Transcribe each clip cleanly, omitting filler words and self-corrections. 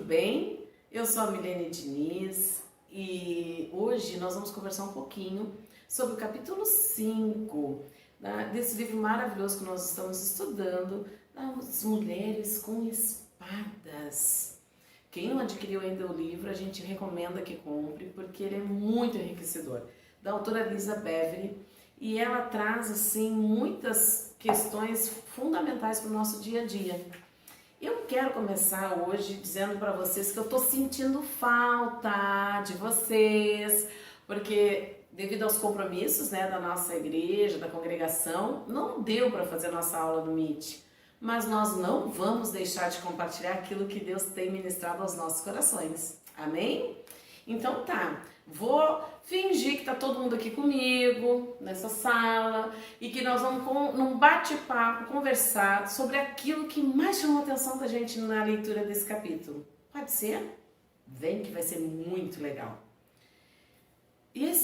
bem? Eu sou a Milene Diniz e hoje nós vamos conversar um pouquinho sobre o capítulo 5 desse livro maravilhoso que nós estamos estudando, das Mulheres com Espadas. Quem não adquiriu ainda o livro, a gente recomenda que compre porque ele é muito enriquecedor. Da autora Lisa Beverly, e ela traz assim muitas questões fundamentais para o nosso dia a dia. Eu quero começar hoje dizendo para vocês que eu tô sentindo falta de vocês, porque devido aos compromissos, da nossa igreja, da congregação, não deu para fazer nossa aula no Meet. Mas nós não vamos deixar de compartilhar aquilo que Deus tem ministrado aos nossos corações. Amém? Então tá, vou fingir que tá todo mundo aqui comigo, nessa sala, e que nós vamos, num bate-papo, conversar sobre aquilo que mais chamou a atenção da gente na leitura desse capítulo. Pode ser? Vem que vai ser muito legal.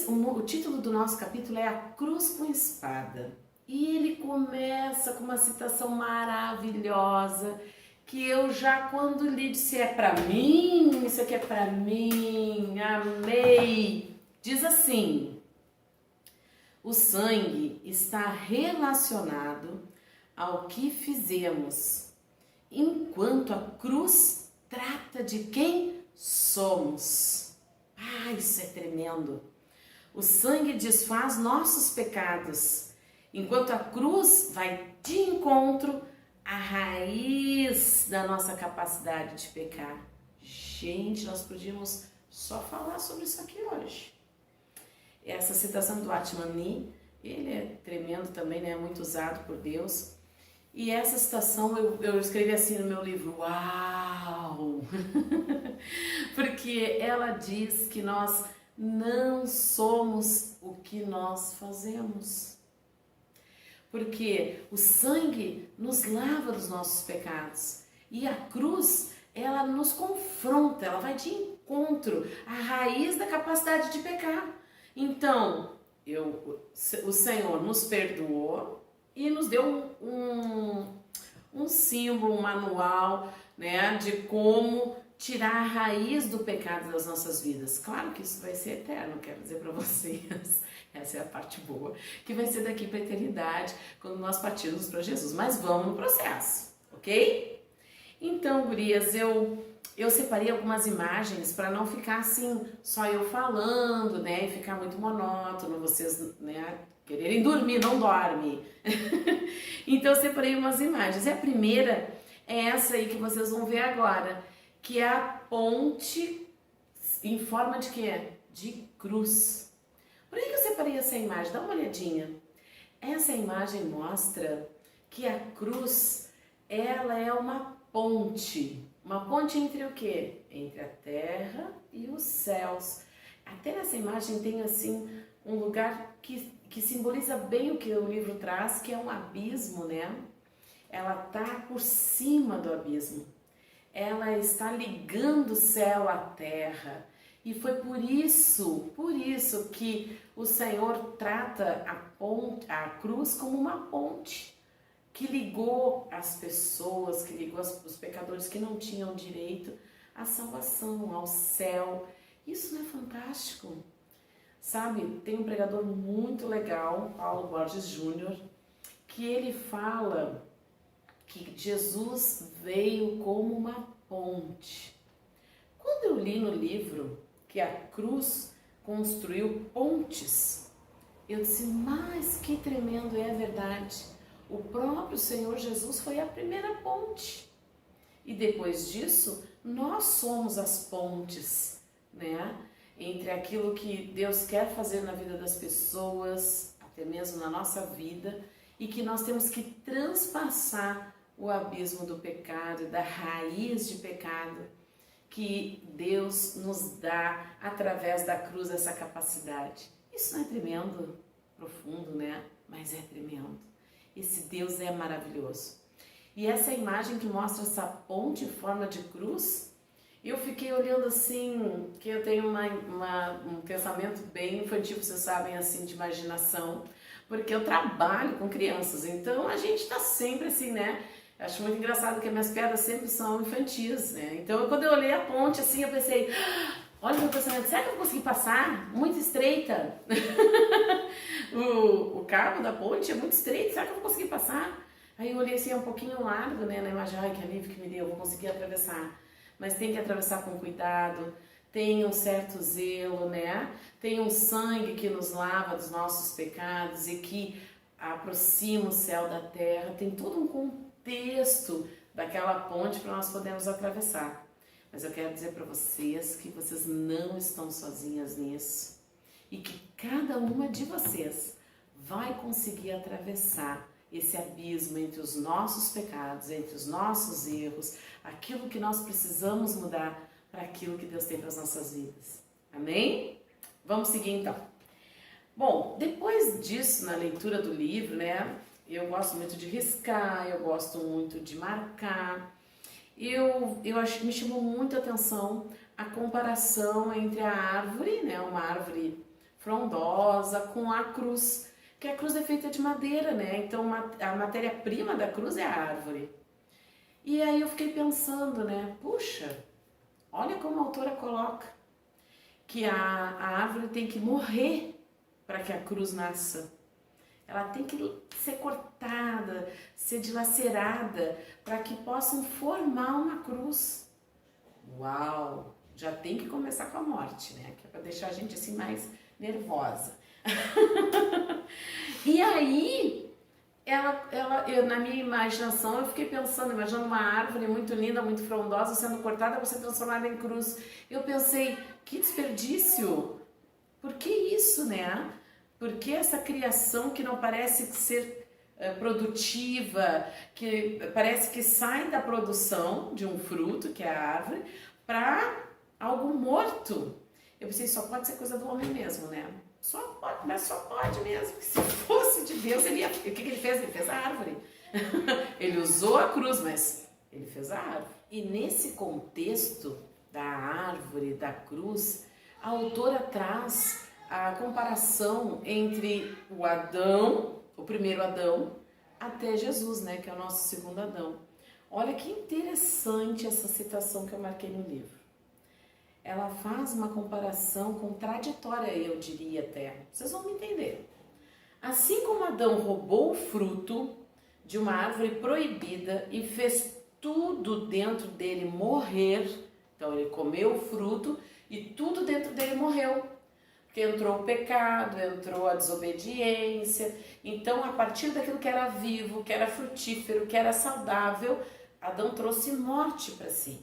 O título do nosso capítulo é A Cruz com Espada. E ele começa com uma citação maravilhosa, que eu já quando li disse, é pra mim, isso aqui é pra mim, amei. Diz assim: o sangue está relacionado ao que fizemos, enquanto a cruz trata de quem somos. Ah, isso é tremendo. O sangue desfaz nossos pecados, enquanto a cruz vai de encontro à raiz da nossa capacidade de pecar. Gente, nós podíamos só falar sobre isso aqui hoje. Essa citação do Atman Nee, ele é tremendo também, muito usado por Deus. E essa citação eu escrevi assim no meu livro, uau! Porque ela diz que nós não somos o que nós fazemos. Porque o sangue nos lava dos nossos pecados e a cruz, ela nos confronta, ela vai de encontro à raiz da capacidade de pecar. Então, o Senhor nos perdoou e nos deu um símbolo, um manual, de como tirar a raiz do pecado das nossas vidas. Claro que isso vai ser eterno, quero dizer para vocês. Essa é a parte boa, que vai ser daqui para a eternidade, quando nós partirmos para Jesus. Mas vamos no processo, ok? Então, gurias, eu separei algumas imagens para não ficar assim, só eu falando, e ficar muito monótono, vocês, quererem dormir, não dorme. Então, eu separei umas imagens. E a primeira é essa aí que vocês vão ver agora, que é a ponte em forma de quê? De cruz. Por que eu separei essa imagem? Dá uma olhadinha. Essa imagem mostra que a cruz, ela é uma ponte. Uma ponte entre o quê? Entre a terra e os céus. Até nessa imagem tem assim um lugar que simboliza bem o que o livro traz, que é um abismo, Ela está por cima do abismo. Ela está ligando o céu à terra. E foi por isso que o Senhor trata a cruz como uma ponte que ligou as pessoas, que ligou os pecadores que não tinham direito à salvação, ao céu. Isso não é fantástico? Sabe, tem um pregador muito legal, Paulo Borges Jr., que ele fala que Jesus veio como uma ponte. Quando eu li no livro que a cruz construiu pontes, eu disse, mas que tremendo, é verdade. O próprio Senhor Jesus foi a primeira ponte. E depois disso, nós somos as pontes, entre aquilo que Deus quer fazer na vida das pessoas, até mesmo na nossa vida, e que nós temos que transpassar o abismo do pecado, da raiz de pecado, que Deus nos dá através da cruz essa capacidade. Isso não é tremendo? Profundo, Mas é tremendo. Esse Deus é maravilhoso. E essa imagem que mostra essa ponte em forma de cruz, eu fiquei olhando assim, que eu tenho um pensamento bem infantil, vocês sabem, assim, de imaginação, porque eu trabalho com crianças, então a gente tá sempre assim, Acho muito engraçado que as minhas piadas sempre são infantis, né? Então, quando eu olhei a ponte assim, eu pensei, olha o meu pensamento, será que eu vou conseguir passar? Muito estreita. O cabo da ponte é muito estreito, será que eu vou conseguir passar? Aí eu olhei assim, é um pouquinho largo, né? Na imagem, ai, que alívio que me deu, eu vou conseguir atravessar. Mas tem que atravessar com cuidado, tem um certo zelo, né? Tem um sangue que nos lava dos nossos pecados e que aproxima o céu da terra. Tem todo um contexto daquela ponte para nós podermos atravessar. Mas eu quero dizer para vocês que vocês não estão sozinhas nisso e que cada uma de vocês vai conseguir atravessar esse abismo entre os nossos pecados, entre os nossos erros, aquilo que nós precisamos mudar para aquilo que Deus tem para as nossas vidas. Amém? Vamos seguir então. Bom, depois disso, na leitura do livro, né, eu gosto muito de riscar, eu gosto muito de marcar. Eu acho que me chamou muito a atenção a comparação entre a árvore, né, uma árvore frondosa, com a cruz, que a cruz é feita de madeira, né? Então a matéria-prima da cruz é a árvore. E aí eu fiquei pensando, né? Puxa, olha como a autora coloca que a árvore tem que morrer para que a cruz nasça. Ela tem que ser cortada, ser dilacerada, para que possam formar uma cruz. Uau! Já tem que começar com a morte, né? Que é para deixar a gente assim mais nervosa. E aí, eu, na minha imaginação, eu fiquei pensando, imaginando uma árvore muito linda, muito frondosa, sendo cortada para ser transformada em cruz. Eu pensei, que desperdício! Por que isso, né? Por que essa criação que não parece ser produtiva, que parece que sai da produção de um fruto, que é a árvore, para algo morto? Eu pensei, só pode ser coisa do homem mesmo, né? Só pode, mas só pode mesmo. Se fosse de Deus, ele ia... O que ele fez? Ele fez a árvore. Ele usou a cruz, mas ele fez a árvore. E nesse contexto da árvore, da cruz, a autora traz a comparação entre o Adão, o primeiro Adão, até Jesus, né? Que é o nosso segundo Adão. Olha que interessante essa citação que eu marquei no livro. Ela faz uma comparação contraditória, eu diria até. Vocês vão me entender. Assim como Adão roubou o fruto de uma árvore proibida e fez tudo dentro dele morrer, então ele comeu o fruto e tudo dentro dele morreu. Porque entrou o pecado, entrou a desobediência. Então, a partir daquilo que era vivo, que era frutífero, que era saudável, Adão trouxe morte para si.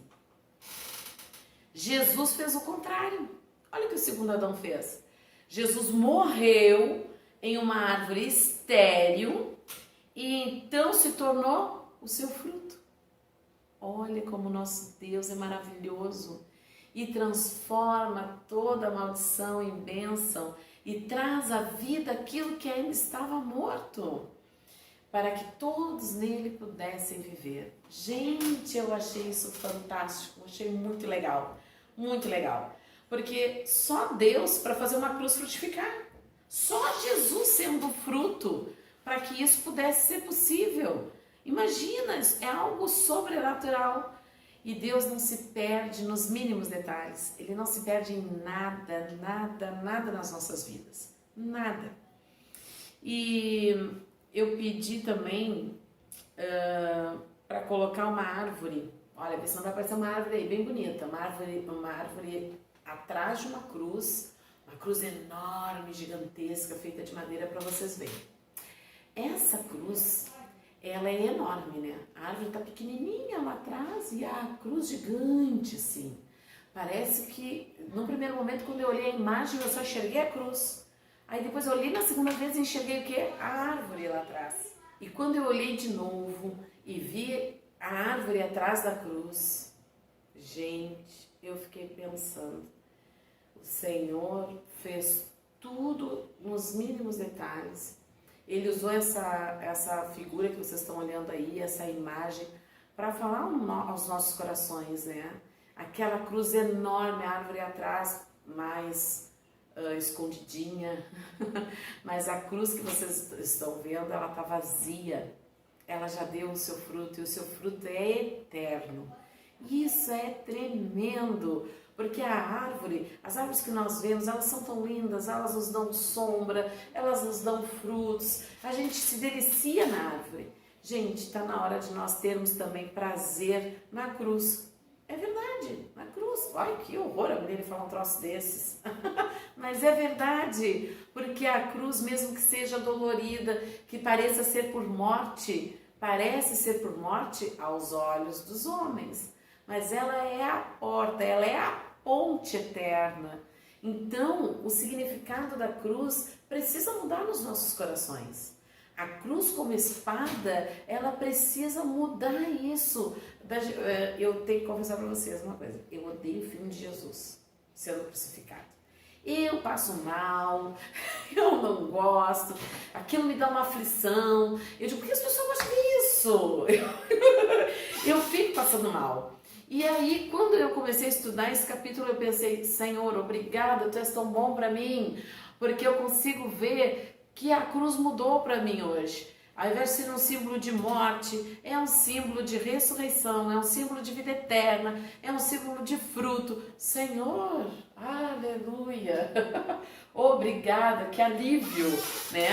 Jesus fez o contrário. Olha o que o segundo Adão fez. Jesus morreu em uma árvore estéril e então se tornou o seu fruto. Olha como nosso Deus é maravilhoso e transforma toda a maldição em bênção e traz à vida aquilo que ainda estava morto, para que todos nele pudessem viver. Gente, eu achei isso fantástico, achei muito legal, porque só Deus para fazer uma cruz frutificar, só Jesus sendo fruto para que isso pudesse ser possível. Imagina, é algo sobrenatural. E Deus não se perde nos mínimos detalhes, Ele não se perde em nada, nada nas nossas vidas, nada. E eu pedi também para colocar uma árvore, olha, vê se não vai aparecer uma árvore aí, bem bonita, uma árvore atrás de uma cruz enorme, gigantesca, feita de madeira para vocês verem. Essa cruz, ela é enorme, né? A árvore tá pequenininha lá atrás e a cruz gigante, assim. Parece que, no primeiro momento, quando eu olhei a imagem, eu só enxerguei a cruz. Aí depois eu olhei na segunda vez e enxerguei o quê? A árvore lá atrás. E quando eu olhei de novo e vi a árvore atrás da cruz, gente, eu fiquei pensando, o Senhor fez tudo nos mínimos detalhes. Ele usou essa figura que vocês estão olhando aí, essa imagem, para falar aos nossos corações, né? Aquela cruz enorme, a árvore atrás, mais escondidinha, mas a cruz que vocês estão vendo, ela está vazia. ela já deu o seu fruto e o seu fruto é eterno. Isso é tremendo, porque a árvore, as árvores que nós vemos, elas são tão lindas, elas nos dão sombra, elas nos dão frutos, a gente se delicia na árvore. Gente, está na hora de nós termos também prazer na cruz. É verdade, na cruz. Ai, que horror a mulher falar um troço desses. Mas é verdade, porque a cruz, mesmo que seja dolorida, que pareça ser por morte, parece ser por morte aos olhos dos homens. Mas ela é a porta, ela é a ponte eterna. Então, o significado da cruz precisa mudar nos nossos corações. A cruz como espada, ela precisa mudar isso. Eu tenho que confessar para vocês uma coisa. Eu odeio o filme de Jesus sendo crucificado. Eu passo mal, eu não gosto, aquilo me dá uma aflição. Eu digo, por que as pessoas gostam disso? Eu fico passando mal. E aí, quando eu comecei a estudar esse capítulo, eu pensei, Senhor, obrigada, Tu és tão bom para mim, porque eu consigo ver que a cruz mudou para mim hoje. Ao invés de ser um símbolo de morte, é um símbolo de ressurreição, é um símbolo de vida eterna, é um símbolo de fruto. Senhor, aleluia! Obrigada, que alívio, né?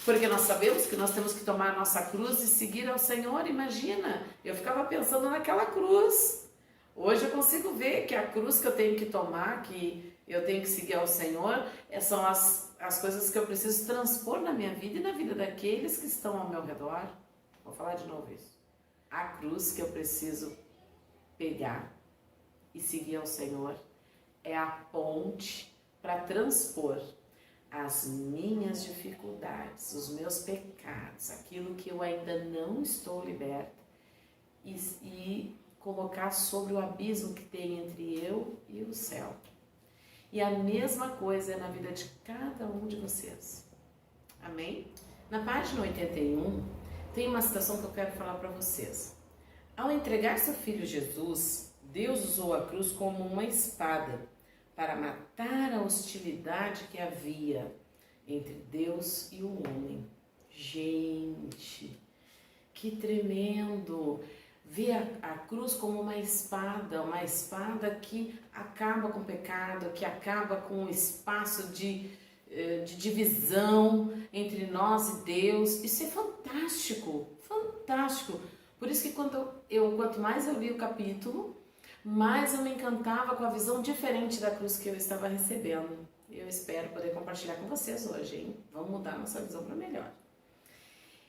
Porque nós sabemos que nós temos que tomar a nossa cruz e seguir ao Senhor. Imagina, eu ficava pensando naquela cruz. Hoje eu consigo ver que a cruz que eu tenho que tomar, que eu tenho que seguir ao Senhor, são as coisas que eu preciso transpor na minha vida e na vida daqueles que estão ao meu redor. Vou falar de novo isso. A cruz que eu preciso pegar e seguir ao Senhor é a ponte para transpor as minhas dificuldades, os meus pecados, aquilo que eu ainda não estou liberta e colocar sobre o abismo que tem entre eu e o céu. E a mesma coisa é na vida de cada um de vocês. Amém? Na página 81, tem uma citação que eu quero falar para vocês. Ao entregar seu filho Jesus, Deus usou a cruz como uma espada para matar a hostilidade que havia entre Deus e o homem. Gente, que tremendo! Ver a cruz como uma espada que acaba com o pecado, que acaba com o espaço de divisão entre nós e Deus. Isso é fantástico, fantástico. Por isso que quanto mais eu li o capítulo, mais eu me encantava com a visão diferente da cruz que eu estava recebendo. Eu espero poder compartilhar com vocês hoje, hein? Vamos mudar nossa visão para melhor.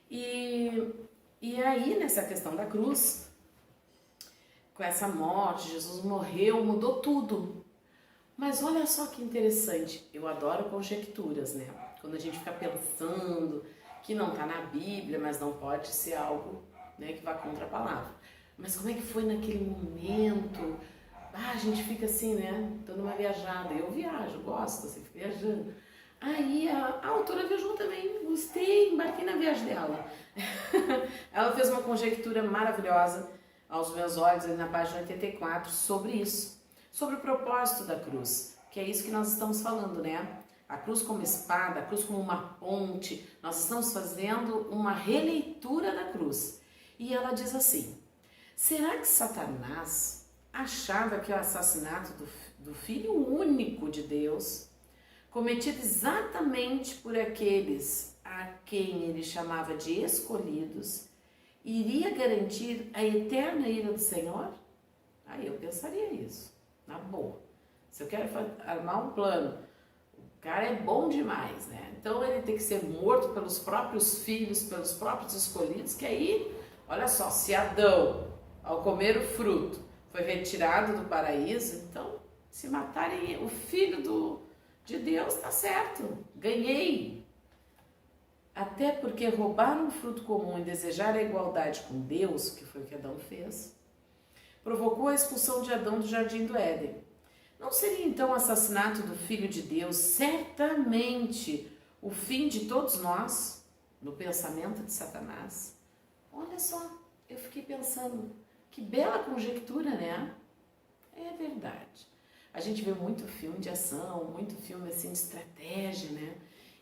E aí, nessa questão da cruz, com essa morte, Jesus morreu, mudou tudo. Mas olha só que interessante, eu adoro conjecturas, né? Quando a gente fica pensando que não está na Bíblia, mas não pode ser algo, né, que vá contra a palavra. Mas como é que foi naquele momento? A gente fica assim, né, dando uma viajada. Eu viajo, gosto, assim, fico viajando. Aí a autora viajou também, gostei, embarquei na viagem dela. Ela fez uma conjectura maravilhosa aos meus olhos, ali na página 84, sobre isso, sobre o propósito da cruz, que é isso que nós estamos falando, né? A cruz como espada, a cruz como uma ponte, nós estamos fazendo uma releitura da cruz. E ela diz assim, será que Satanás achava que o assassinato do Filho único de Deus, cometido exatamente por aqueles a quem ele chamava de escolhidos, iria garantir a eterna ira do Senhor? Aí eu pensaria isso, na boa. Se eu quero armar um plano, o cara é bom demais, né? Então ele tem que ser morto pelos próprios filhos, pelos próprios escolhidos, que aí, olha só, se Adão, ao comer o fruto, foi retirado do paraíso, então, se matarem o filho de Deus, tá certo, ganhei. Até porque roubar um fruto comum e desejar a igualdade com Deus, que foi o que Adão fez, provocou a expulsão de Adão do jardim do Éden. Não seria então o assassinato do Filho de Deus certamente o fim de todos nós, no pensamento de Satanás? Olha só, eu fiquei pensando, que bela conjectura, né? É verdade. A gente vê muito filme de ação, muito filme assim de estratégia, né?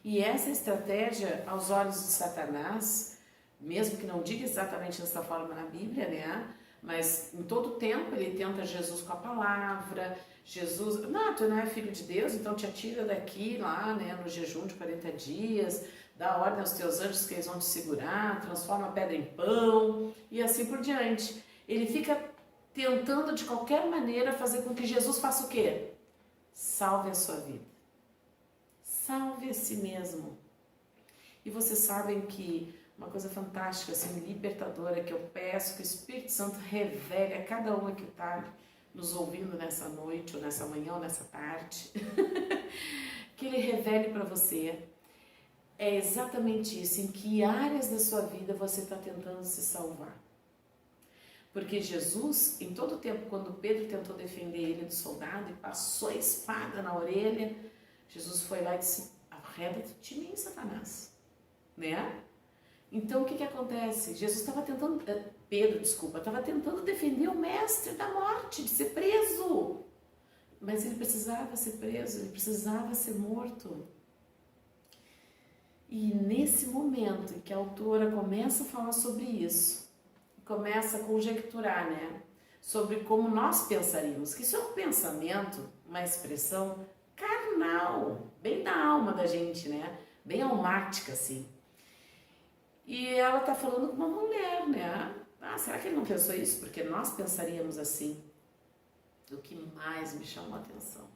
E essa estratégia, aos olhos de Satanás, mesmo que não diga exatamente dessa forma na Bíblia, né? Mas em todo tempo ele tenta Jesus com a palavra. Jesus, não, tu não é filho de Deus, então te atira daqui, lá, né, no jejum de 40 dias, dá ordem aos teus anjos que eles vão te segurar, transforma a pedra em pão, e assim por diante. Ele fica tentando de qualquer maneira fazer com que Jesus faça o quê? Salve a sua vida. Salve a si mesmo. E vocês sabem que uma coisa fantástica, assim, libertadora, que eu peço que o Espírito Santo revele a cada um que está nos ouvindo nessa noite, ou nessa manhã, ou nessa tarde, que ele revele para você, é exatamente isso, em que áreas da sua vida você está tentando se salvar. Porque Jesus, em todo o tempo, quando Pedro tentou defender ele do soldado e passou a espada na orelha, Jesus foi lá e disse, arreda-te de mim, Satanás, né? Então, o que acontece? Pedro estava tentando defender o mestre da morte, de ser preso. Mas ele precisava ser preso, ele precisava ser morto. E nesse momento em que a autora começa a falar sobre isso, começa a conjecturar, né? Sobre como nós pensaríamos, que isso é um pensamento, uma expressão carnal, bem da alma da gente, né? Bem almática, assim. E ela está falando com uma mulher, né? Ah, será que ele não pensou isso? Porque nós pensaríamos assim. O que mais me chamou a atenção,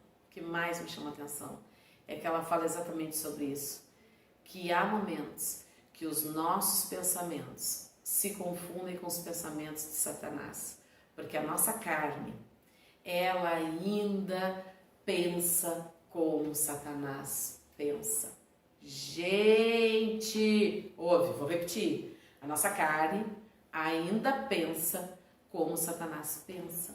é que ela fala exatamente sobre isso. Que há momentos que os nossos pensamentos se confundem com os pensamentos de Satanás. Porque a nossa carne, ela ainda pensa como Satanás pensa. Gente, ouve, vou repetir. A nossa carne ainda pensa como Satanás pensa.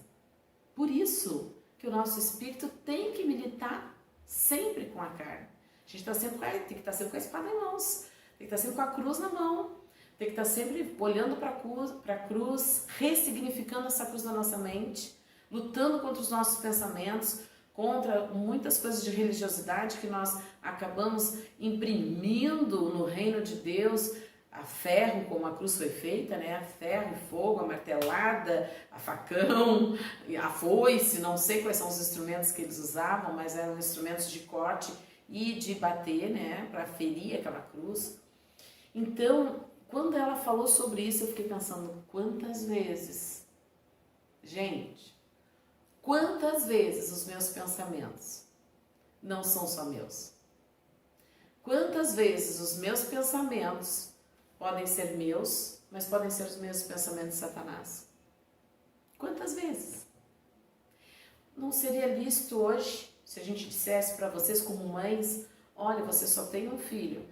Por isso que o nosso espírito tem que militar sempre com a carne. A gente tem que estar sempre com a espada em mãos, tem que estar sempre com a cruz na mão, tem que estar sempre olhando para a cruz, ressignificando essa cruz na nossa mente, lutando contra os nossos pensamentos, contra muitas coisas de religiosidade que nós acabamos imprimindo no reino de Deus, a ferro, como a cruz foi feita, né? A ferro, fogo, a martelada, a facão, a foice, não sei quais são os instrumentos que eles usavam, mas eram instrumentos de corte e de bater, né? Para ferir aquela cruz. Então, quando ela falou sobre isso, eu fiquei pensando, quantas vezes, gente, quantas vezes os meus pensamentos não são só meus? Quantas vezes os meus pensamentos podem ser meus, mas podem ser os mesmos pensamentos de Satanás? Quantas vezes? Não seria lícito hoje, se a gente dissesse para vocês como mães, olha, você só tem um filho,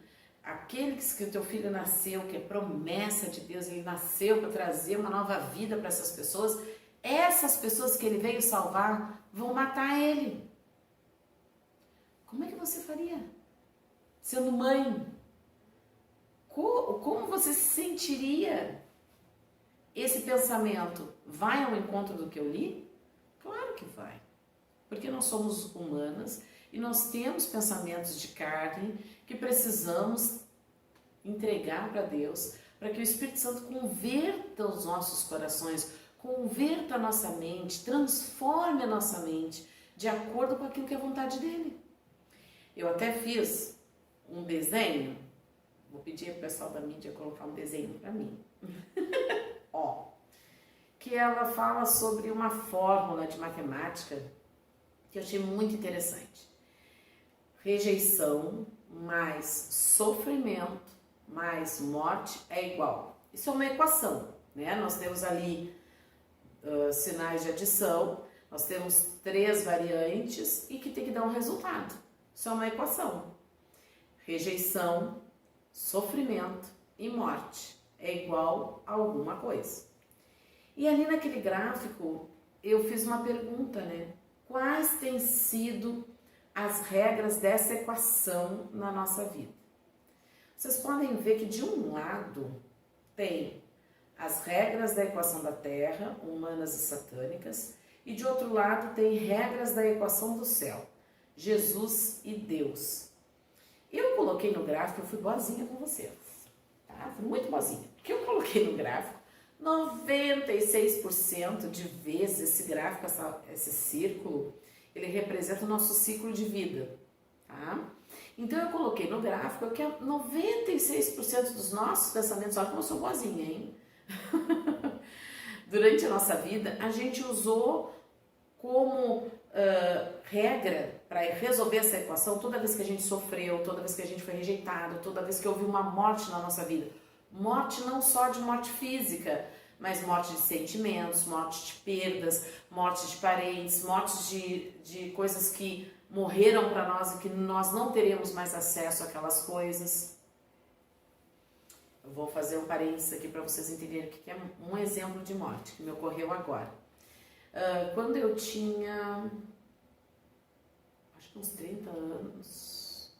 aquele que o teu filho nasceu, que é promessa de Deus, ele nasceu para trazer uma nova vida para essas pessoas que ele veio salvar vão matar ele. Como é que você faria? Sendo mãe, como você se sentiria? Esse pensamento vai ao encontro do que eu li? Claro que vai, porque nós somos humanas e nós temos pensamentos de carne que precisamos entregar para Deus, para que o Espírito Santo converta os nossos corações, converta a nossa mente, transforme a nossa mente de acordo com aquilo que é a vontade dele. Eu até fiz um desenho, vou pedir para o pessoal da mídia colocar um desenho para mim, ó, que ela fala sobre uma fórmula de matemática que eu achei muito interessante. Rejeição mais sofrimento mais morte é igual. Isso é uma equação, né? Nós temos ali sinais de adição, nós temos 3 variantes e que tem que dar um resultado. Isso é uma equação. Rejeição, sofrimento e morte é igual a alguma coisa. E ali naquele gráfico eu fiz uma pergunta, né? Quais têm sido as regras dessa equação na nossa vida? Vocês podem ver que de um lado tem as regras da equação da Terra, humanas e satânicas, e de outro lado tem regras da equação do céu, Jesus e Deus. Eu coloquei no gráfico, eu fui boazinha com vocês, tá? Fui muito boazinha, porque coloquei no gráfico, 96% de vezes esse gráfico, esse círculo, ele representa o nosso ciclo de vida, tá? Então eu coloquei no gráfico que 96% dos nossos pensamentos, olha como eu sou boazinha, hein? Durante a nossa vida, a gente usou como regra para resolver essa equação toda vez que a gente sofreu, toda vez que a gente foi rejeitado, toda vez que houve uma morte na nossa vida. Morte não só de morte física, mas morte de sentimentos, morte de perdas, morte de parentes, morte de coisas que morreram para nós e que nós não teremos mais acesso àquelas coisas. Eu vou fazer um parênteses aqui para vocês entenderem o que é um exemplo de morte que me ocorreu agora. Quando eu tinha, acho que uns 30 anos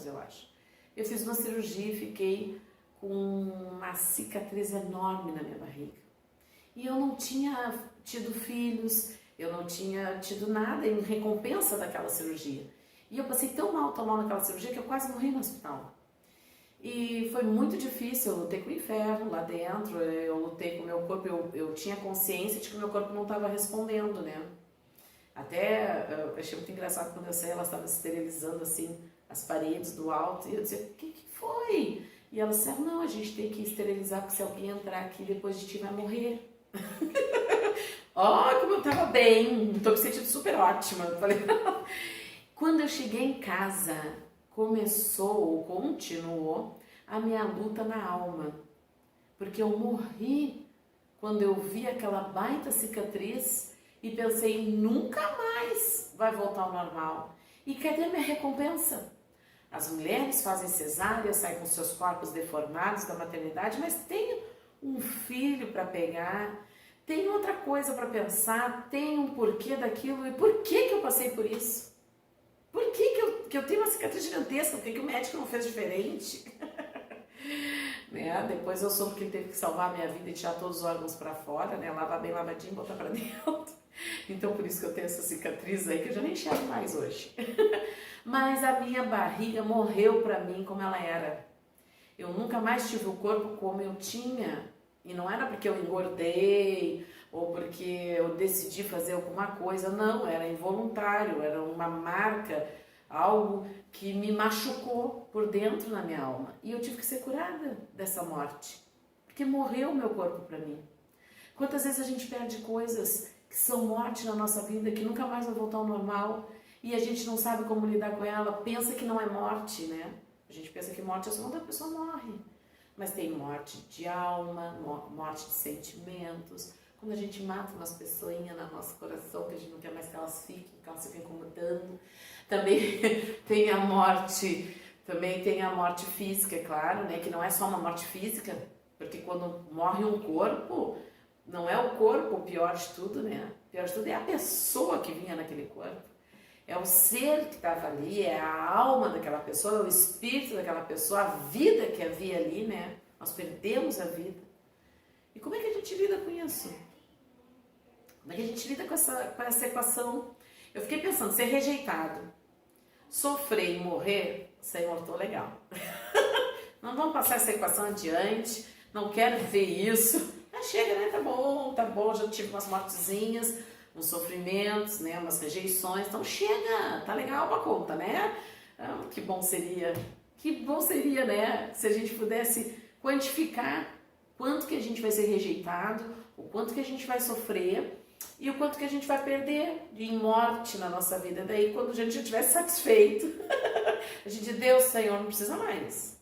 eu acho, eu fiz uma cirurgia e fiquei com uma cicatriz enorme na minha barriga. E eu não tinha tido filhos, eu não tinha tido nada em recompensa daquela cirurgia. E eu passei tão mal naquela cirurgia que eu quase morri no hospital. E foi muito difícil, eu lutei com o inferno lá dentro, eu lutei com o meu corpo, eu tinha consciência de que o meu corpo não estava respondendo, né? Até eu achei muito engraçado quando eu saí, ela estava esterilizando assim as paredes do alto, e eu dizia, o que foi? E ela disse, não, a gente tem que esterilizar, porque se alguém entrar aqui depois de ti vai morrer. Ó, como eu tava bem, tô me sentindo super ótima. Eu falei, quando eu cheguei em casa, continuou a minha luta na alma, porque eu morri quando eu vi aquela baita cicatriz e pensei, nunca mais vai voltar ao normal. E cadê a minha recompensa? As mulheres fazem cesárea, saem com seus corpos deformados da maternidade, mas tem um filho para pegar, tem outra coisa para pensar, tem um porquê daquilo. E por que eu passei por isso? Por que eu tenho uma cicatriz gigantesca? Por que o médico não fez diferente? Né? Depois eu soube que ele teve que salvar a minha vida e tirar todos os órgãos para fora, né? Lavar bem lavadinho e botar para dentro. Então por isso que eu tenho essa cicatriz aí que eu já nem enxergo mais hoje. Mas a minha barriga morreu para mim como ela era. Eu nunca mais tive o corpo como eu tinha. E não era porque eu engordei ou porque eu decidi fazer alguma coisa, não, era involuntário, era uma marca, algo que me machucou por dentro na minha alma. E eu tive que ser curada dessa morte, porque morreu o meu corpo para mim. Quantas vezes a gente perde coisas que são morte na nossa vida, que nunca mais vai voltar ao normal, e a gente não sabe como lidar com ela, pensa que não é morte, né? A gente pensa que morte é só quando a pessoa morre. Mas tem morte de alma, morte de sentimentos. Quando a gente mata umas pessoinhas no nosso coração, que a gente não quer mais que elas ficam incomodando. Também tem a morte física, é claro, né? Que não é só uma morte física, porque quando morre um corpo, não é o corpo o pior de tudo, né? O pior de tudo é a pessoa que vinha naquele corpo. É o ser que estava ali, é a alma daquela pessoa, é o espírito daquela pessoa, a vida que havia ali, né? Nós perdemos a vida. E como é que a gente lida com isso? Como é que a gente lida com essa equação? Eu fiquei pensando, ser rejeitado, sofrer e morrer, Senhor, tô legal. Não vamos passar essa equação adiante, não quero ver isso. Ah, chega, né? Tá bom, já tive umas mortezinhas, uns sofrimentos, né, umas rejeições, então chega, tá legal pra conta, né? Que bom seria, né, se a gente pudesse quantificar quanto que a gente vai ser rejeitado, o quanto que a gente vai sofrer e o quanto que a gente vai perder em morte na nossa vida. Daí, quando a gente já estiver satisfeito, a gente diz, Deus, Senhor, não precisa mais.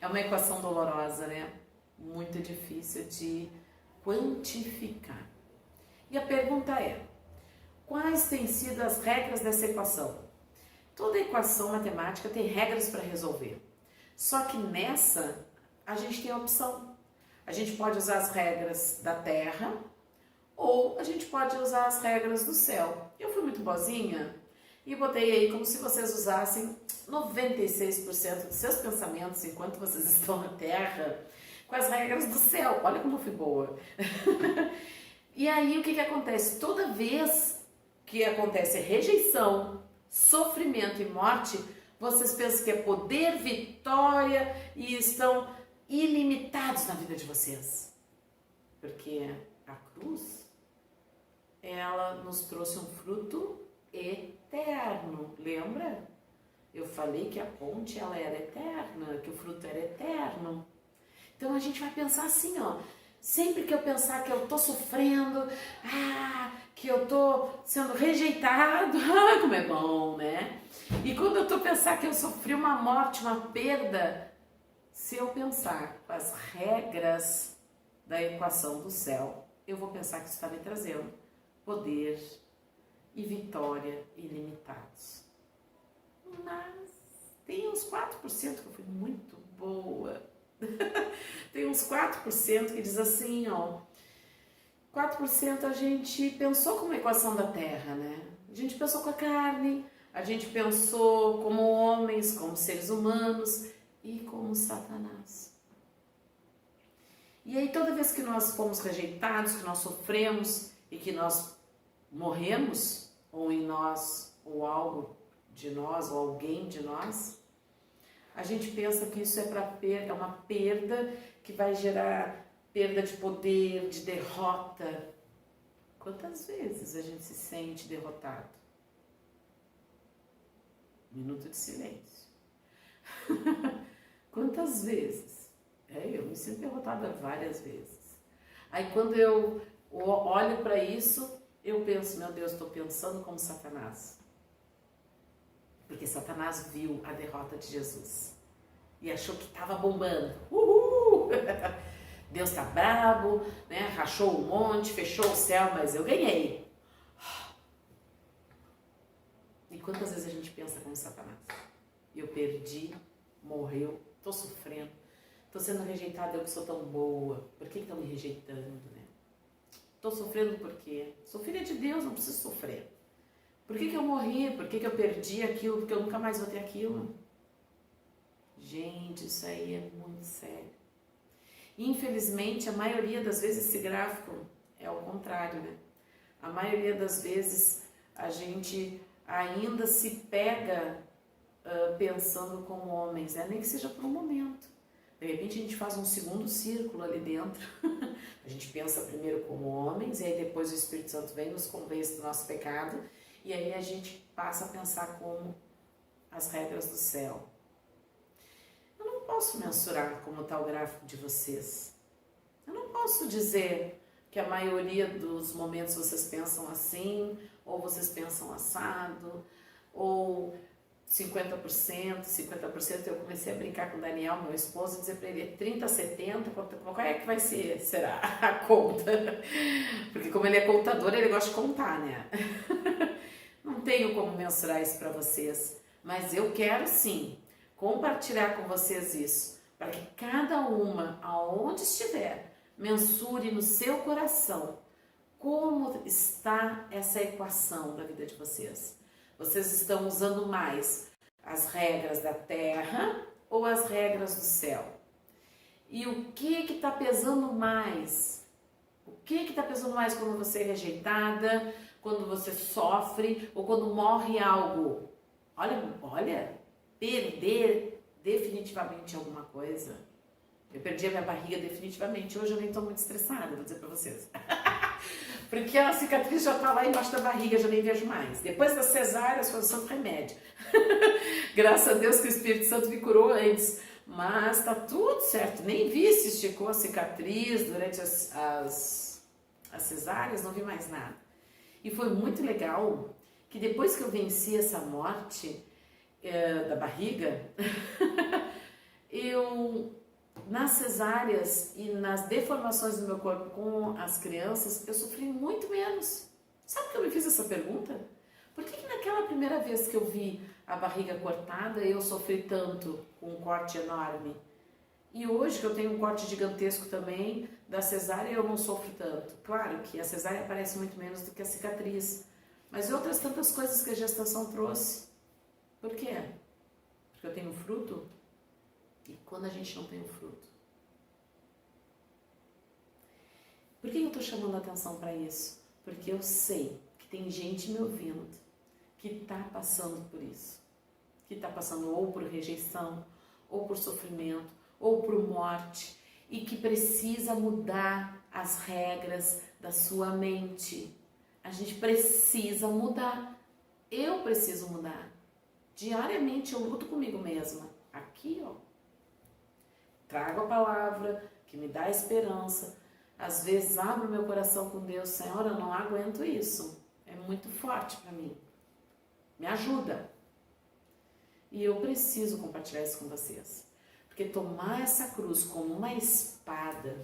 É uma equação dolorosa, né? Muito difícil de quantificar. E a pergunta é, quais têm sido as regras dessa equação? Toda equação matemática tem regras para resolver. Só que nessa, a gente tem a opção. A gente pode usar as regras da Terra ou a gente pode usar as regras do céu. Eu fui muito boazinha e botei aí como se vocês usassem 96% dos seus pensamentos enquanto vocês estão na Terra com as regras do céu. Olha como eu fui boa. E aí o que acontece? Toda vez que acontece rejeição, sofrimento e morte, vocês pensam que é poder, vitória e estão ilimitados na vida de vocês. Porque a cruz, ela nos trouxe um fruto eterno, lembra? Eu falei que a ponte, ela era eterna, que o fruto era eterno. Então a gente vai pensar assim, ó, sempre que eu pensar que eu tô sofrendo, que eu tô sendo rejeitado, como é bom, né? E quando eu tô pensar que eu sofri uma morte, uma perda, se eu pensar com as regras da equação do céu, eu vou pensar que isso está me trazendo poder e vitória ilimitados. Mas tem uns 4% que eu fui muito boa. Tem uns 4% que diz assim, ó, 4% a gente pensou como equação da terra, né? A gente pensou com a carne, a gente pensou como homens, como seres humanos e como Satanás. E aí toda vez que nós fomos rejeitados, que nós sofremos e que nós morremos, ou em nós, ou algo de nós, ou alguém de nós, a gente pensa que isso é uma perda que vai gerar perda de poder, de derrota. Quantas vezes a gente se sente derrotado? Minuto de silêncio. Quantas vezes? Eu me sinto derrotada várias vezes. Aí quando eu olho para isso, eu penso, meu Deus, estou pensando como Satanás. Porque Satanás viu a derrota de Jesus e achou que estava bombando. Uhul! Deus tá brabo, né? Rachou o monte, fechou o céu, mas eu ganhei. E quantas vezes a gente pensa como Satanás? Eu perdi, morreu, tô sofrendo, tô sendo rejeitada, eu que sou tão boa. Por que estão me rejeitando, né? Tô sofrendo por quê? Sou filha de Deus, não preciso sofrer. Por que eu morri? Por que eu perdi aquilo? Porque eu nunca mais vou ter aquilo? Gente, isso aí é muito sério. Infelizmente, a maioria das vezes esse gráfico é ao contrário, né? A maioria das vezes a gente ainda se pega pensando como homens, né? Nem que seja por um momento. De repente a gente faz um segundo círculo ali dentro. A gente pensa primeiro como homens, e aí depois o Espírito Santo vem nos convence do nosso pecado, e aí a gente passa a pensar como as regras do céu. Eu não posso mensurar como está o gráfico de vocês. Eu não posso dizer que a maioria dos momentos vocês pensam assim, ou vocês pensam assado, ou 50%, 50%. Eu comecei a brincar com o Daniel, meu esposo, e dizer para ele 30, 70, qual é que vai ser, será a conta? Porque como ele é contador, ele gosta de contar, né? Não tenho como mensurar isso para vocês, mas eu quero sim compartilhar com vocês isso, para que cada uma, aonde estiver, mensure no seu coração como está essa equação da vida de vocês. Vocês estão usando mais as regras da terra ou as regras do céu? E o que está pesando mais? O que está pesando mais quando você é rejeitada, quando você sofre ou quando morre algo? Olha, perder definitivamente alguma coisa. Eu perdi a minha barriga definitivamente. Hoje eu nem estou muito estressada, vou dizer para vocês. Porque a cicatriz já tá lá embaixo da barriga, já nem vejo mais. Depois das cesáreas foi um santo remédio. Graças a Deus que o Espírito Santo me curou antes. Mas tá tudo certo. Nem vi se esticou a cicatriz durante as cesáreas, não vi mais nada. E foi muito legal que depois que eu venci essa morte da barriga, eu... nas cesáreas e nas deformações do meu corpo com as crianças, eu sofri muito menos. Sabe que eu me fiz essa pergunta? Por que naquela primeira vez que eu vi a barriga cortada, eu sofri tanto com um corte enorme? E hoje que eu tenho um corte gigantesco também, da cesárea eu não sofro tanto. Claro que a cesárea aparece muito menos do que a cicatriz. Mas e outras tantas coisas que a gestação trouxe. Por quê? Porque eu tenho fruto? E quando a gente não tem o fruto? Por que eu estou chamando a atenção para isso? Porque eu sei que tem gente me ouvindo que está passando por isso. Que está passando ou por rejeição, ou por sofrimento, ou para morte e que precisa mudar as regras da sua mente. A gente precisa mudar. Eu preciso mudar. Diariamente eu luto comigo mesma. Aqui, ó. Trago a palavra que me dá esperança. Às vezes abro meu coração com Deus. Senhor, eu não aguento isso. É muito forte para mim. Me ajuda. E eu preciso compartilhar isso com vocês. Porque tomar essa cruz como uma espada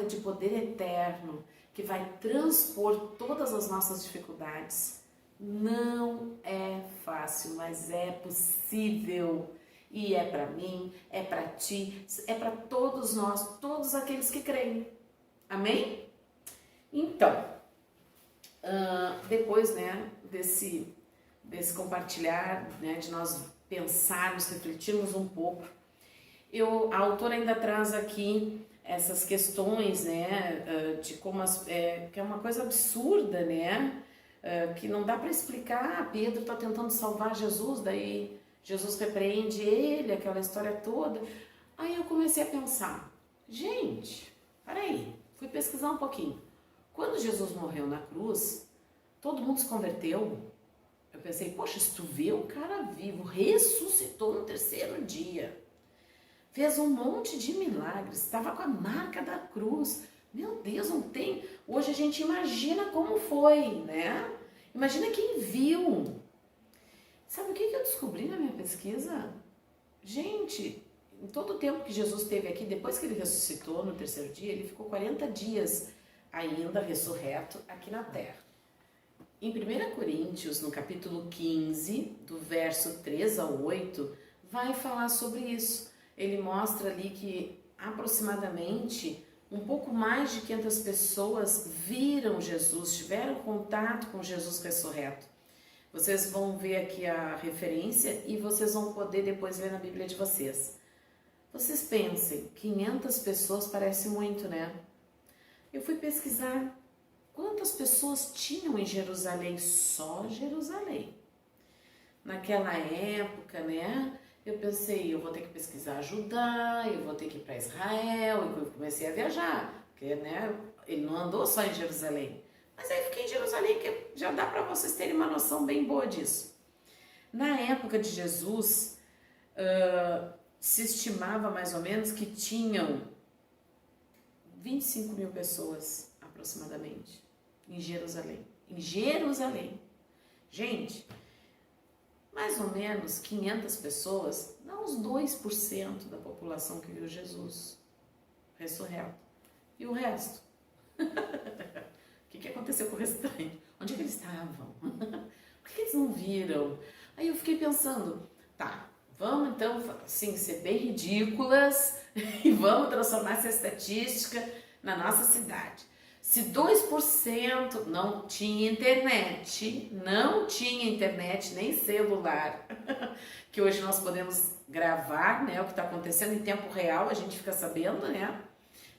de poder eterno, que vai transpor todas as nossas dificuldades, não é fácil, mas é possível. E é para mim, é para ti, é para todos nós, todos aqueles que creem. Amém? Então, depois, né, desse compartilhar, né, de nós pensarmos, refletirmos um pouco, a autora ainda traz aqui essas questões, né, de como que é uma coisa absurda, né, que não dá para explicar. Pedro está tentando salvar Jesus, daí Jesus repreende ele, aquela história toda. Aí eu comecei a pensar, gente, peraí, fui pesquisar um pouquinho. Quando Jesus morreu na cruz, todo mundo se converteu. Eu pensei, poxa, se tu vê o cara vivo, ressuscitou no terceiro dia, fez um monte de milagres, estava com a marca da cruz. Meu Deus, não tem... Hoje a gente imagina como foi, né? Imagina quem viu. Sabe o que eu descobri na minha pesquisa? Gente, em todo o tempo que Jesus esteve aqui, depois que ele ressuscitou no terceiro dia, ele ficou 40 dias ainda ressurreto aqui na terra. Em 1 Coríntios, no capítulo 15, do verso 3 ao 8, vai falar sobre isso. Ele mostra ali que aproximadamente um pouco mais de 500 pessoas viram Jesus, tiveram contato com Jesus ressurreto. Vocês vão ver aqui a referência e vocês vão poder depois ler na Bíblia de vocês. Vocês pensem, 500 pessoas parece muito, né? Eu fui pesquisar quantas pessoas tinham em Jerusalém, só Jerusalém. Naquela época, né? Eu pensei, eu vou ter que pesquisar Judá, eu vou ter que ir para Israel, e eu comecei a viajar, porque, né, ele não andou só em Jerusalém. Mas aí eu fiquei em Jerusalém, que já dá para vocês terem uma noção bem boa disso. Na época de Jesus, se estimava mais ou menos que tinham 25 mil pessoas, aproximadamente, em Jerusalém. Em Jerusalém. Gente, mais ou menos 500 pessoas, dá uns 2% da população que viu Jesus ressurreto. E o resto? O que aconteceu com o restante? Onde é que eles estavam? Por que eles não viram? Aí eu fiquei pensando, tá, vamos então, assim, ser bem ridículas e vamos transformar essa estatística na nossa cidade. Se 2% não tinha internet, nem celular, que hoje nós podemos gravar, né, o que está acontecendo em tempo real, a gente fica sabendo, né?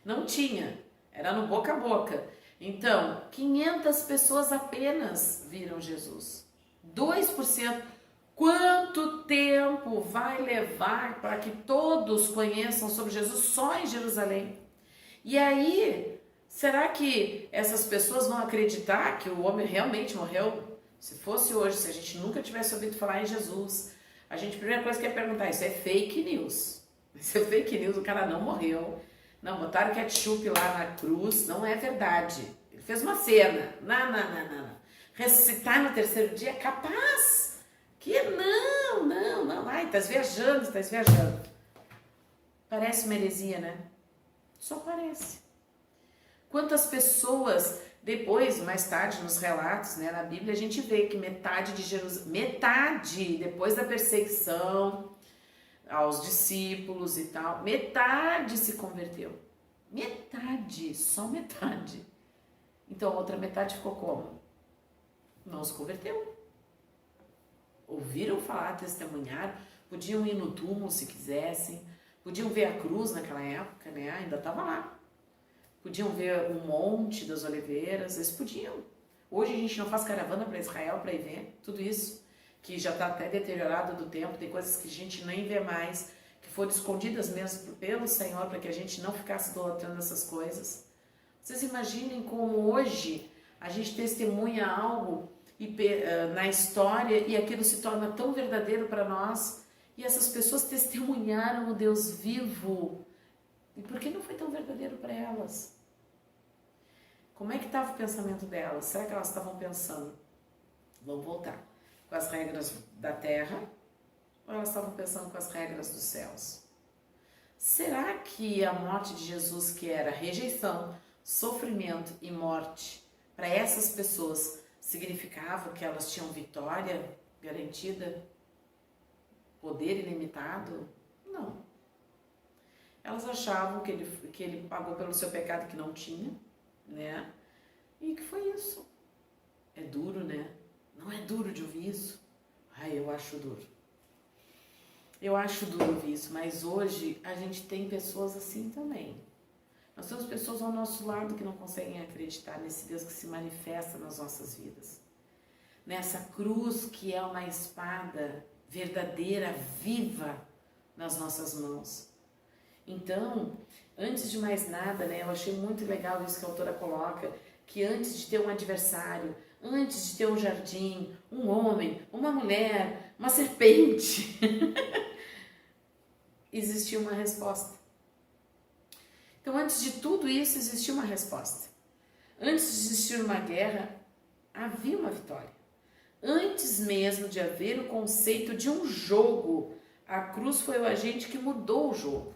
Não tinha, era no boca a boca. Então, 500 pessoas apenas viram Jesus. 2%. Quanto tempo vai levar para que todos conheçam sobre Jesus só em Jerusalém? E aí, será que essas pessoas vão acreditar que o homem realmente morreu? Se fosse hoje, se a gente nunca tivesse ouvido falar em Jesus, a primeira coisa que ia perguntar, isso é fake news. Isso é fake news, o cara não morreu. Não, botaram ketchup lá na cruz, não é verdade. Ele fez uma cena. Não. Ressuscitar no terceiro dia é capaz. Que não. Ai, estás viajando. Parece uma heresia, né? Só parece. Quantas pessoas, depois, mais tarde, nos relatos, né, na Bíblia, a gente vê que metade de Jerusalém, depois da perseguição aos discípulos e tal, metade se converteu. Só metade. Então a outra metade ficou como? Não se converteu. Ouviram falar, testemunharam, podiam ir no túmulo se quisessem, podiam ver a cruz naquela época, né? Ainda estava lá. Podiam ver o Monte das Oliveiras, eles podiam. Hoje a gente não faz caravana para Israel para ir ver tudo isso, que já está até deteriorado do tempo, tem coisas que a gente nem vê mais, que que foram escondidas mesmo pelo Senhor para que a gente não ficasse idolatrando essas coisas. Vocês imaginem como hoje a gente testemunha algo na história e aquilo se torna tão verdadeiro para nós e essas pessoas testemunharam o Deus vivo. E por que não foi tão verdadeiro para elas? Como é que estava o pensamento delas? Será que elas estavam pensando, vamos voltar, com as regras da terra? Ou elas estavam pensando com as regras dos céus? Será que a morte de Jesus, que era rejeição, sofrimento e morte, para essas pessoas significava que elas tinham vitória garantida? Poder ilimitado? Não. Elas achavam que ele pagou pelo seu pecado que não tinha, né? E que foi isso. É duro, né? Não é duro de ouvir isso? Ai, eu acho duro. Eu acho duro ouvir isso, mas hoje a gente tem pessoas assim também. Nós temos pessoas ao nosso lado que não conseguem acreditar nesse Deus que se manifesta nas nossas vidas. Nessa cruz que é uma espada verdadeira, viva nas nossas mãos. Então, antes de mais nada, né, eu achei muito legal isso que a autora coloca, que antes de ter um adversário, antes de ter um jardim, um homem, uma mulher, uma serpente, existia uma resposta. Então, antes de tudo isso, existia uma resposta. Antes de existir uma guerra, havia uma vitória. Antes mesmo de haver o conceito de um jogo, a cruz foi o agente que mudou o jogo.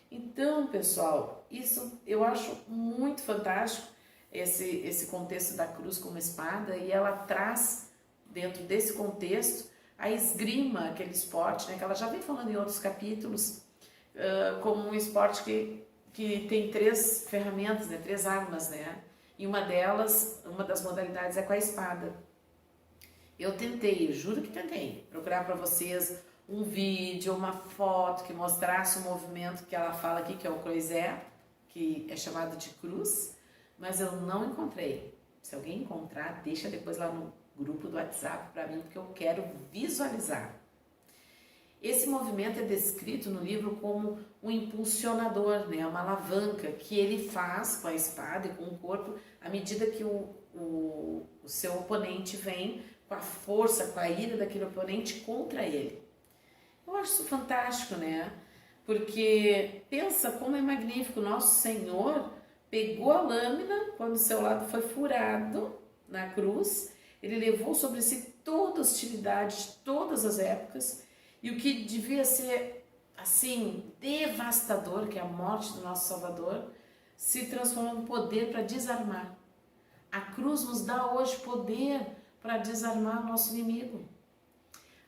Então, pessoal, isso eu acho muito fantástico, esse contexto da cruz como espada, e ela traz, dentro desse contexto, a esgrima, aquele esporte, né, que ela já vem falando em outros capítulos, como um esporte que tem 3 ferramentas, né, 3 armas, né, e uma das modalidades é com a espada. Eu tentei, eu juro que tentei, procurar para vocês um vídeo, uma foto que mostrasse o movimento que ela fala aqui, que é o croisé, que é chamado de cruz, mas eu não encontrei. Se alguém encontrar, deixa depois lá no grupo do WhatsApp para mim, porque eu quero visualizar. Esse movimento é descrito no livro como um impulsionador, né? Uma alavanca que ele faz com a espada e com o corpo à medida que o seu oponente vem com a força, com a ira daquele oponente contra ele. Eu acho isso fantástico, né? Porque pensa como é magnífico. Nosso Senhor pegou a lâmina quando o seu lado foi furado na cruz. Ele levou sobre si toda a hostilidade de todas as épocas. E o que devia ser, assim, devastador, que é a morte do nosso Salvador, se transformou em poder para desarmar. A cruz nos dá hoje poder para desarmar o nosso inimigo.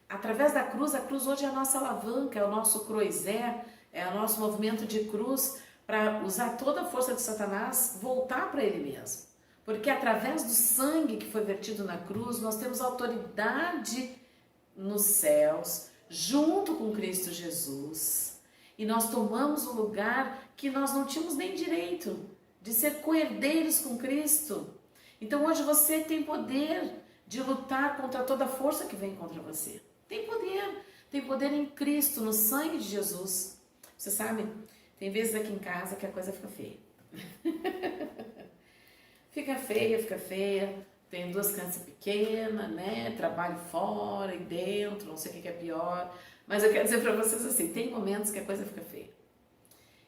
Através da cruz, a cruz hoje é a nossa alavanca, é o nosso croisé, é o nosso movimento de cruz para usar toda a força de Satanás, voltar para ele mesmo. Porque através do sangue que foi vertido na cruz, nós temos autoridade nos céus, junto com Cristo Jesus. E nós tomamos o lugar que nós não tínhamos nem direito, de ser co-herdeiros com Cristo. Então hoje você tem poder de lutar contra toda a força que vem contra você. Tem poder em Cristo, no sangue de Jesus. Você sabe, tem vezes aqui em casa que a coisa fica feia. Fica feia. Tenho 2 crianças pequenas, né? Trabalho fora e dentro, não sei o que é pior. Mas eu quero dizer para vocês assim, tem momentos que a coisa fica feia.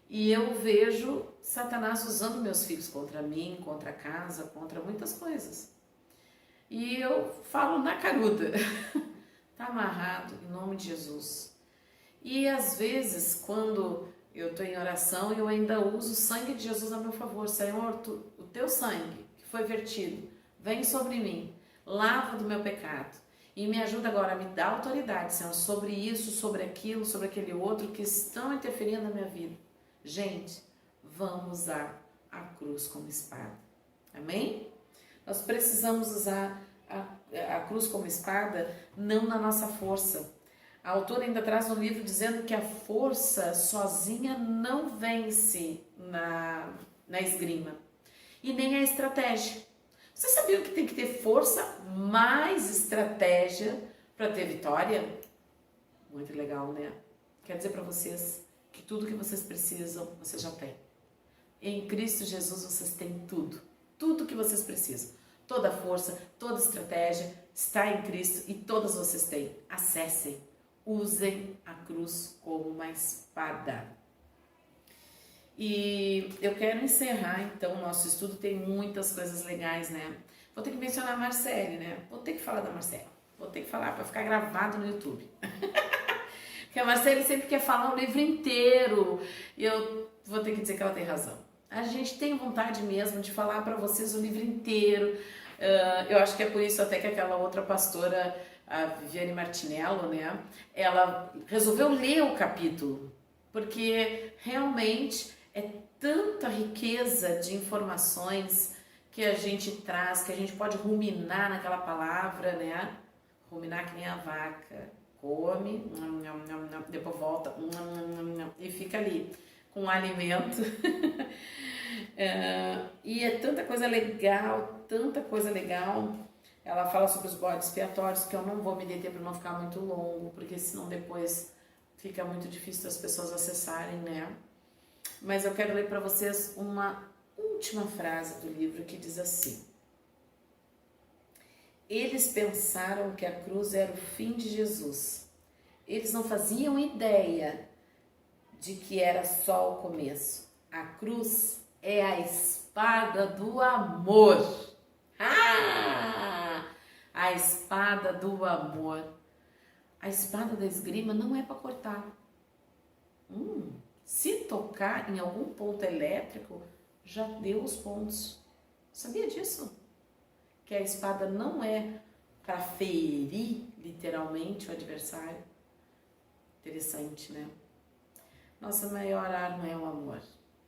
E eu vejo Satanás usando meus filhos contra mim, contra a casa, contra muitas coisas. E eu falo na caruda. Tá amarrado, em nome de Jesus. E às vezes, quando eu estou em oração, eu ainda uso o sangue de Jesus a meu favor. Senhor, o teu sangue que foi vertido, vem sobre mim, lava do meu pecado. E me ajuda agora a me dar autoridade, Senhor, sobre isso, sobre aquilo, sobre aquele outro que estão interferindo na minha vida. Gente, vamos usar a cruz como espada. Amém? Nós precisamos usar a cruz como espada, não na nossa força. A autora ainda traz no livro dizendo que a força sozinha não vence na esgrima. E nem a estratégia. Você sabia que tem que ter força mais estratégia para ter vitória? Muito legal, né? quero dizer para vocês que tudo que vocês precisam, vocês já têm. Em Cristo Jesus vocês têm tudo. Tudo que vocês precisam. Toda força, toda estratégia está em Cristo e todas vocês têm. Acessem. Usem a cruz como uma espada. E eu quero encerrar, então, o nosso estudo. Tem muitas coisas legais, né? Vou ter que mencionar a Marcele, né? Vou ter que falar da Marcele. Vou ter que falar para ficar gravado no YouTube. Porque a Marcele sempre quer falar o livro inteiro. E eu vou ter que dizer que ela tem razão. A gente tem vontade mesmo de falar para vocês o livro inteiro. Eu acho que é por isso até que aquela outra pastora, a Viviane Martinello, né? Ela resolveu ler o capítulo. Porque realmente é tanta riqueza de informações que a gente traz, que a gente pode ruminar naquela palavra, né? Ruminar que nem a vaca. Come, depois volta e fica ali com o alimento. E é tanta coisa legal, tanta coisa legal. Ela fala sobre os bodes expiatórios, que eu não vou me deter para não ficar muito longo, porque senão depois fica muito difícil das pessoas acessarem, né? Mas eu quero ler para vocês uma última frase do livro que diz assim: eles pensaram que a cruz era o fim de Jesus. Eles não faziam ideia de que era só o começo. A cruz é a espada do amor. A espada do amor. A espada da esgrima não é para cortar. Se tocar em algum ponto elétrico, já deu os pontos. Sabia disso? Que a espada não é para ferir literalmente o adversário. Interessante, né? Nossa maior arma é o amor.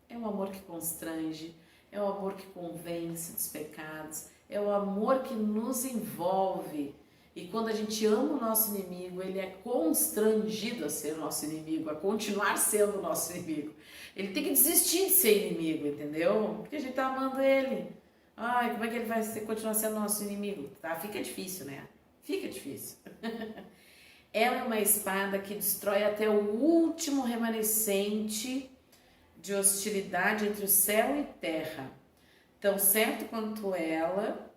É o amor que constrange, é o amor que convence dos pecados, é o amor que nos envolve. E quando a gente ama o nosso inimigo, ele é constrangido a ser o nosso inimigo, a continuar sendo o nosso inimigo. Ele tem que desistir de ser inimigo, entendeu? Porque a gente tá amando ele. Ai, como é que ele vai continuar sendo nosso inimigo? Tá, fica difícil, né? Fica difícil. Ela é uma espada que destrói até o último remanescente de hostilidade entre o céu e terra. Tão certo quanto ela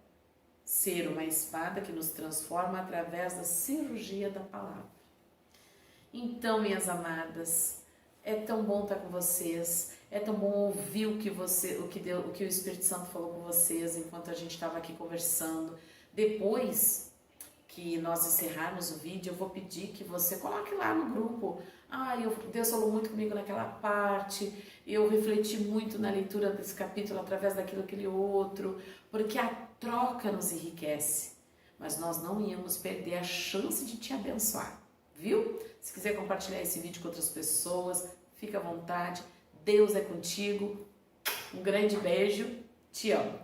ser uma espada que nos transforma através da cirurgia da palavra. Então, minhas amadas, é tão bom estar com vocês, é tão bom ouvir o que o Espírito Santo falou com vocês enquanto a gente estava aqui conversando. Depois que nós encerrarmos o vídeo, eu vou pedir que você coloque lá no grupo: Deus falou muito comigo naquela parte, eu refleti muito na leitura desse capítulo através daquele outro, porque a troca nos enriquece, mas nós não íamos perder a chance de te abençoar, viu? Se quiser compartilhar esse vídeo com outras pessoas, fica à vontade. Deus é contigo. Um grande beijo, te amo.